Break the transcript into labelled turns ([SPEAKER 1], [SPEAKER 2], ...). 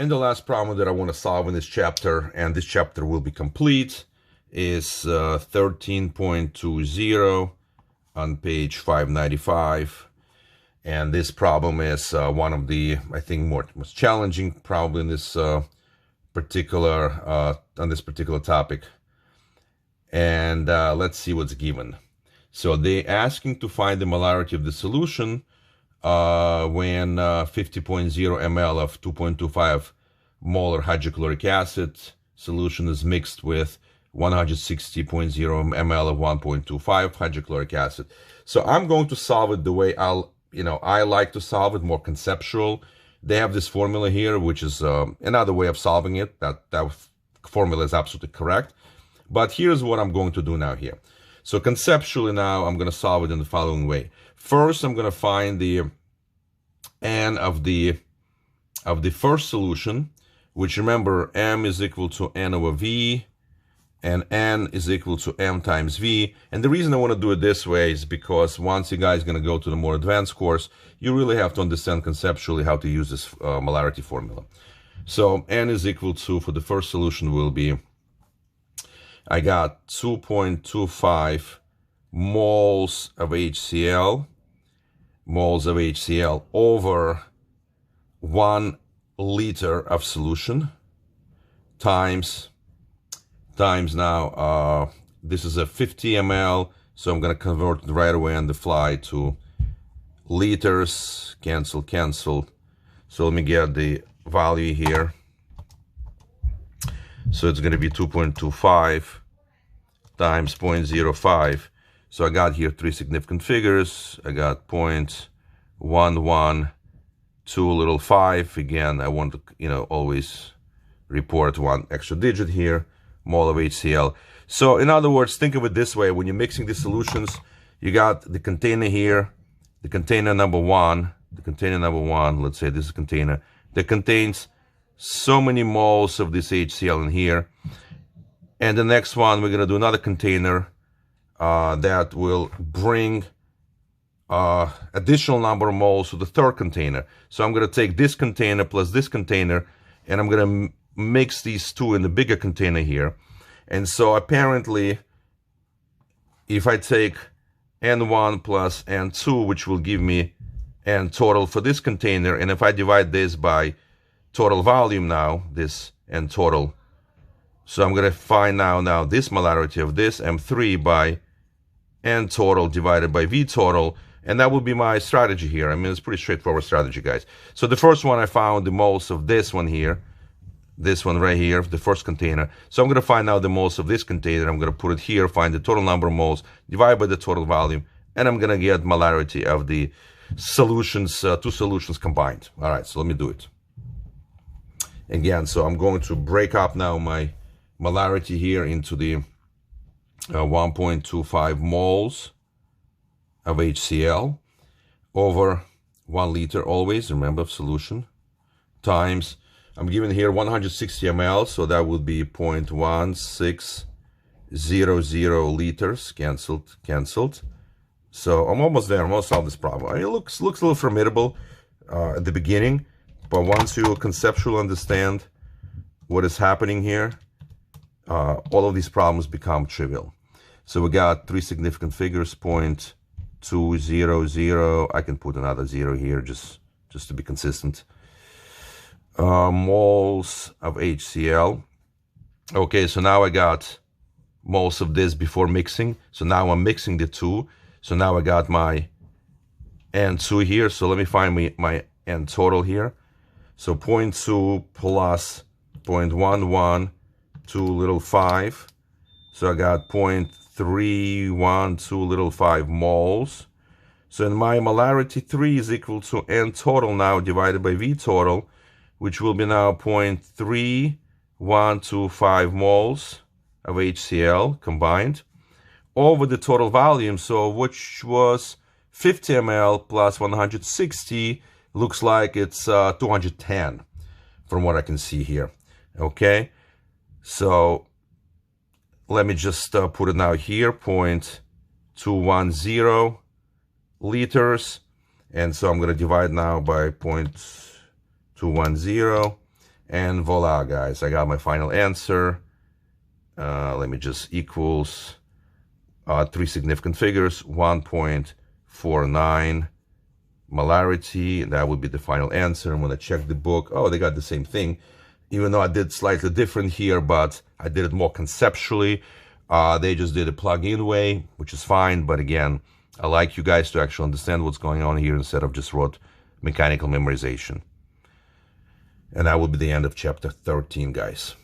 [SPEAKER 1] And the last problem that I want to solve in this chapter, and this chapter will be complete, is 13.20 on page 595. And this problem is one of the, I think, most challenging probably in this particular topic. And let's see what's given. So they're asking to find the molarity of the solution when 50.0 ml of 2.25 molar hydrochloric acid solution is mixed with 160.0 ml of 1.25 hydrochloric acid. So I'm going to solve it the way I like to solve it, more conceptual. They have this formula here, which is another way of solving it. That formula is absolutely correct. But here's what I'm going to do now here. So conceptually now, I'm going to solve it in the following way. First, I'm going to find the N of the first solution, which remember, M is equal to N over V, and N is equal to M times V. And the reason I want to do it this way is because once you guys are going to go to the more advanced course, you really have to understand conceptually how to use this molarity formula. So N is equal to, for the first solution, will be, I got 2.25 moles of HCl over 1 liter of solution times now, this is a 50 ml, so I'm going to convert it right away on the fly to liters, cancel. So let me get the value here. So it's going to be 2.25 times 0.05. So I got here 3 significant figures. I got 0.112. Again, I want to, always report 1 extra digit here, mole of HCl. So in other words, think of it this way. When you're mixing these solutions, you got the container here, the container number one, let's say this is a container that contains so many moles of this HCl in here. And the next one, we're going to do another container that will bring additional number of moles to the third container. So I'm going to take this container plus this container, and I'm going to mix these two in the bigger container here. And so apparently, if I take N1 plus N2, which will give me N total for this container, and if I divide this by total volume now, this N total, so I'm going to find now this molarity of this M3 by N total divided by V total, and that will be my strategy here. I mean, it's pretty straightforward strategy, guys. So the first one, I found the moles of this one here, this one right here, the first container. So I'm going to find now the moles of this container. I'm going to put it here, find the total number of moles, divide by the total volume, and I'm going to get molarity of the solutions, 2 solutions combined. All right, so let me do it. Again, so I'm going to break up now my molarity here into the 1.25 moles of HCl over 1 liter always, remember, of solution, times, I'm given here 160 ml, so that would be 0.1600 liters, canceled. So I'm almost there, I'm almost solved this problem. I mean, it looks a little formidable at the beginning, but once you conceptually understand what is happening here, all of these problems become trivial. So we got 3 significant figures, 0.200. I can put another 0 here just to be consistent. Moles of HCl. Okay, so now I got moles of this before mixing. So now I'm mixing the 2. So now I got my N2 here. So let me find my N total here. So 0.2 plus 0.112. So I got 0.312 moles. So in my molarity 3 is equal to N total now divided by V total, which will be now 0.3125 moles of HCl combined over the total volume, so which was 50 ml plus 160, looks like it's 210 from what I can see here. Okay, so let me just put it now here, 0.210 liters, and so I'm going to divide now by 0.210, And voila, guys, I got my final answer. Let me just equals 3 significant figures, 1.49 molarity. That would be the final answer. I'm going to check the book. Oh, they got the same thing, even though I did slightly different here, but I did it more conceptually. They just did a plug-in way, which is fine. But again, I like you guys to actually understand what's going on here instead of just rote mechanical memorization. And that will be the end of chapter 13, guys.